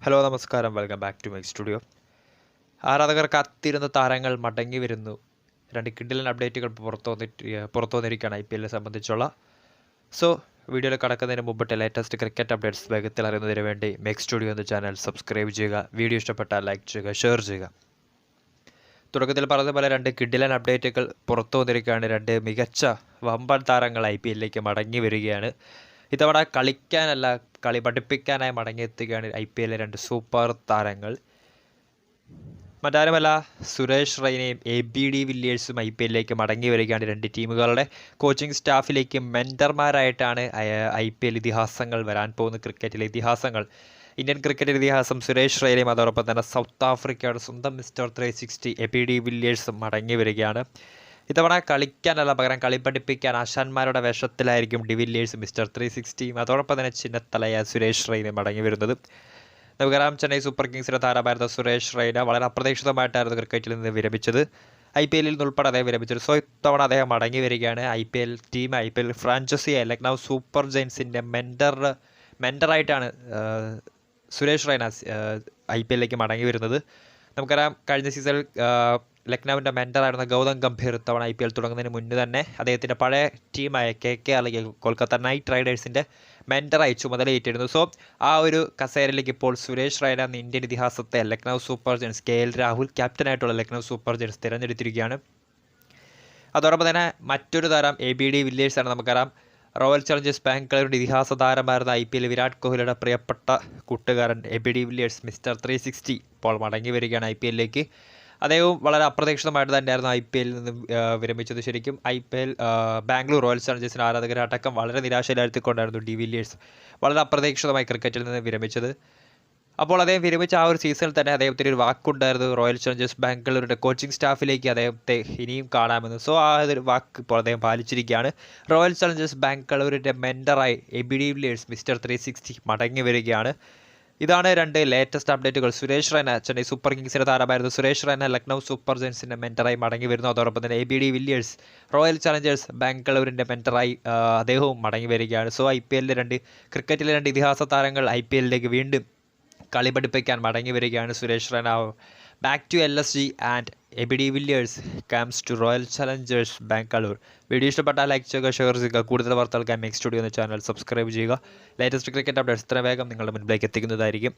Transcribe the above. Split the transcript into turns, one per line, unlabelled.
Hello നമസ്കാരം, welcome back to my studio. ആരാധകർ കാത്തിരുന്ന താരങ്ങൾ മടങ്ങി വരുന്നു. രണ്ട് കിഡിലൻ അപ്ഡേറ്റുകൾ പുറത്തു വന്നിരിക്കുകയാണ് IPL സംബന്ധിച്ചുള്ള. സോ വീഡിയോയിൽ കടക്കുന്നതിന് മുമ്പിട്ട് ലേറ്റസ്റ്റ് ക്രിക്കറ്റ് അപ്ഡേറ്റ്സ് വേഗത്തിൽ അറിയുന്നതിന് വേണ്ടി മേക്ക് സ്റ്റുഡിയോ എന്ന ചാനൽ സബ്സ്ക്രൈബ് ചെയ്യുക. വീഡിയോ ഇഷ്ടപ്പെട്ടാൽ ലൈക്ക് ചെയ്യുക, ഷെയർ ചെയ്യുക. തുടക്കത്തിൽ പറഞ്ഞതുപോലെ രണ്ട് കിഡിലൻ അപ്ഡേറ്റുകൾ പുറത്തു വന്നിരിക്കുകയാണ്. രണ്ട് മികച്ച വമ്പൻ താരങ്ങൾ IPLിലേക്ക് മടങ്ങി വരികയാണ്. ഇത്തവണ കളിക്കാനല്ല, കളി പഠിപ്പിക്കാനായി മടങ്ങിയെത്തുകയാണ് IPLിലെ രണ്ട് സൂപ്പർ താരങ്ങൾ. മറ്റാരുമല്ല, സുരേഷ് റെയ്നയും ABD വില്ലിയേഴ്സും IPLിലേക്ക് മടങ്ങി വരികയാണ്. രണ്ട് ടീമുകളുടെ കോച്ചിങ് സ്റ്റാഫിലേക്ക് മെൻറ്റർമാരായിട്ടാണ് IPL ഇതിഹാസങ്ങൾ വരാൻ പോകുന്ന ക്രിക്കറ്റിലെ ഇതിഹാസങ്ങൾ. ഇന്ത്യൻ ക്രിക്കറ്റ് ഇതിഹാസം സുരേഷ് റെയ്നയും അതോടൊപ്പം തന്നെ സൗത്ത് ആഫ്രിക്കയുടെ സ്വന്തം മിസ്റ്റർ 360 ABD വില്ലിയേഴ്സും മടങ്ങി വരികയാണ്. ഇത്തവണ കളിക്കാനല്ല, പകരം കളി പഠിപ്പിക്കാൻ ആശാന്മാരുടെ വേഷത്തിലായിരിക്കും ഡിവില്ലിയേഴ്സ് മിസ്റ്റർ 360യും അതോടൊപ്പം തന്നെ ചിന്നത്തലയ സുരേഷ് റെയ്നയും മടങ്ങി വരുന്നത്. നമുക്കറിയാം, ചെന്നൈ സൂപ്പർ കിങ്സിൻ്റെ താരമായിരുന്ന സുരേഷ് റെയ്ന വളരെ അപ്രതീക്ഷിതമായിട്ടായിരുന്നു ക്രിക്കറ്റിൽ നിന്ന് വിരമിച്ചത്. IPLിൽ നിന്നുൾപ്പെടെ അദ്ദേഹം വിരമിച്ചത്. സോ ഇത്തവണ അദ്ദേഹം മടങ്ങി വരികയാണ്. IPL ഫ്രാഞ്ചൈസിയായ ലക്നൗ സൂപ്പർ ജയൻസിൻ്റെ മെൻറ്ററായിട്ടാണ് സുരേഷ് റെയ്ന IPLിലേക്ക് മടങ്ങി വരുന്നത്. നമുക്കറിയാം, കഴിഞ്ഞ സീസണിൽ ലക്നൌവിൻ്റെ മെൻറ്ററായിരുന്ന ഗൗതം ഗംഭീർ ഇത്തവണ IPL തുടങ്ങുന്നതിന് മുന്നേ തന്നെ അദ്ദേഹത്തിൻ്റെ പഴയ ടീമായ KKR അല്ലെങ്കിൽ കൊൽക്കത്ത നൈറ്റ് റൈഡേഴ്സിൻ്റെ മെൻറ്ററായി ചുമതലയേറ്റിരുന്നു. സോ ആ ഒരു കസേരയിലേക്ക് ഇപ്പോൾ സുരേഷ് റെയ്ന എന്ന ഇന്ത്യൻ ഇതിഹാസത്തെ Lucknow Super Giants KL Rahul ക്യാപ്റ്റനായിട്ടുള്ള ലക്നൗ സൂപ്പർ ജയൻസ് തിരഞ്ഞെടുത്തിരിക്കുകയാണ്. അതോടൊപ്പം തന്നെ മറ്റൊരു താരം ABD വില്ലിയേഴ്സാണ്. നമുക്കറിയാം, റോയൽ ചലഞ്ചേഴ്സ് ബാംഗ്ലൂരിൻ്റെ ഇതിഹാസ താരമായിരുന്ന IPL വിരാട് കോഹ്ലിയുടെ പ്രിയപ്പെട്ട കൂട്ടുകാരൻ ABD വില്ലിയേഴ്സ് മിസ്റ്റർ 360 ഇപ്പോൾ മടങ്ങി വരികയാണ് IPLിലേക്ക്. അദ്ദേഹവും വളരെ അപ്രതീക്ഷിതമായിട്ട് തന്നെയായിരുന്നു IPLിൽ നിന്ന് വിരമിച്ചത്. ശരിക്കും ബാംഗ്ലൂർ റോയൽ ചലഞ്ചേഴ്സിൻ്റെ ആരാധകരെ അടക്കം വളരെ നിരാശയിലാഴ്ത്തിക്കൊണ്ടായിരുന്നു ഡിവില്ലിയേഴ്സ് വളരെ അപ്രതീക്ഷിതമായി ക്രിക്കറ്റിൽ നിന്ന് വിരമിച്ചത്. അപ്പോൾ അദ്ദേഹം വിരമിച്ച ആ ഒരു സീസണിൽ തന്നെ അദ്ദേഹത്തിന് ഒരു വാക്കുണ്ടായിരുന്നു റോയൽ ചലഞ്ചേഴ്സ് ബാംഗ്ലൂരിൻ്റെ കോച്ചിങ് സ്റ്റാഫിലേക്ക് അദ്ദേഹത്തെ ഇനിയും കാണാമെന്ന്. സോ ആ ഒരു വാക്ക് ഇപ്പോൾ അദ്ദേഹം പാലിച്ചിരിക്കുകയാണ്. റോയൽ ചലഞ്ചേഴ്സ് ബാംഗ്ലൂരിൻ്റെ മെൻറ്ററായി ABD വില്ലിയേഴ്സ് മിസ്റ്റർ 360 മടങ്ങി വരികയാണ്. ഇതാണ് രണ്ട് ലേറ്റസ്റ്റ് അപ്ഡേറ്റുകൾ. സുരേഷ് റെയ്ന, ചെന്നൈ സൂപ്പർ കിങ്സിൻ്റെ താരമായിരുന്നു സുരേഷ് റെയ്ന ലക്നൗ സൂപ്പർ ജയൻസിൻ്റെ മെൻറ്ററായി മടങ്ങി വരുന്നു. അതോടൊപ്പം തന്നെ ABD വില്ലിയേഴ്സ് റോയൽ ചലഞ്ചേഴ്സ് ബാംഗ്ലൂരിൻ്റെ മെൻറ്ററായി അദ്ദേഹവും മടങ്ങി വരികയാണ്. സോ ക്രിക്കറ്റിലെ രണ്ട് ഇതിഹാസ താരങ്ങൾ IPLിലേക്ക് വീണ്ടും കളി പഠിപ്പിക്കാൻ മടങ്ങി വരികയാണ്. Suresh Raina back to LSG and ABD Villiers comes to royal challengers Bangalore. Video ഇഷ്ടപ്പെട്ടാൽ ലൈക്ക് ചെയ്യുക, ഷെയർ ചെയ്യുക. കൂടുതൽ വാർത്തകൾക്കായി മേക്ക് സ്റ്റുഡിയോ എന്ന ചാനൽ സബ്സ്ക്രൈബ് ചെയ്യുക. ലേറ്റസ്റ്റ് ക്രിക്കറ്റ് അപ്ഡേറ്റ്സ് ഇത്ര വേഗം നിങ്ങളുടെ മുൻപിലേക്ക് എത്തിക്കുന്നതായിരിക്കും.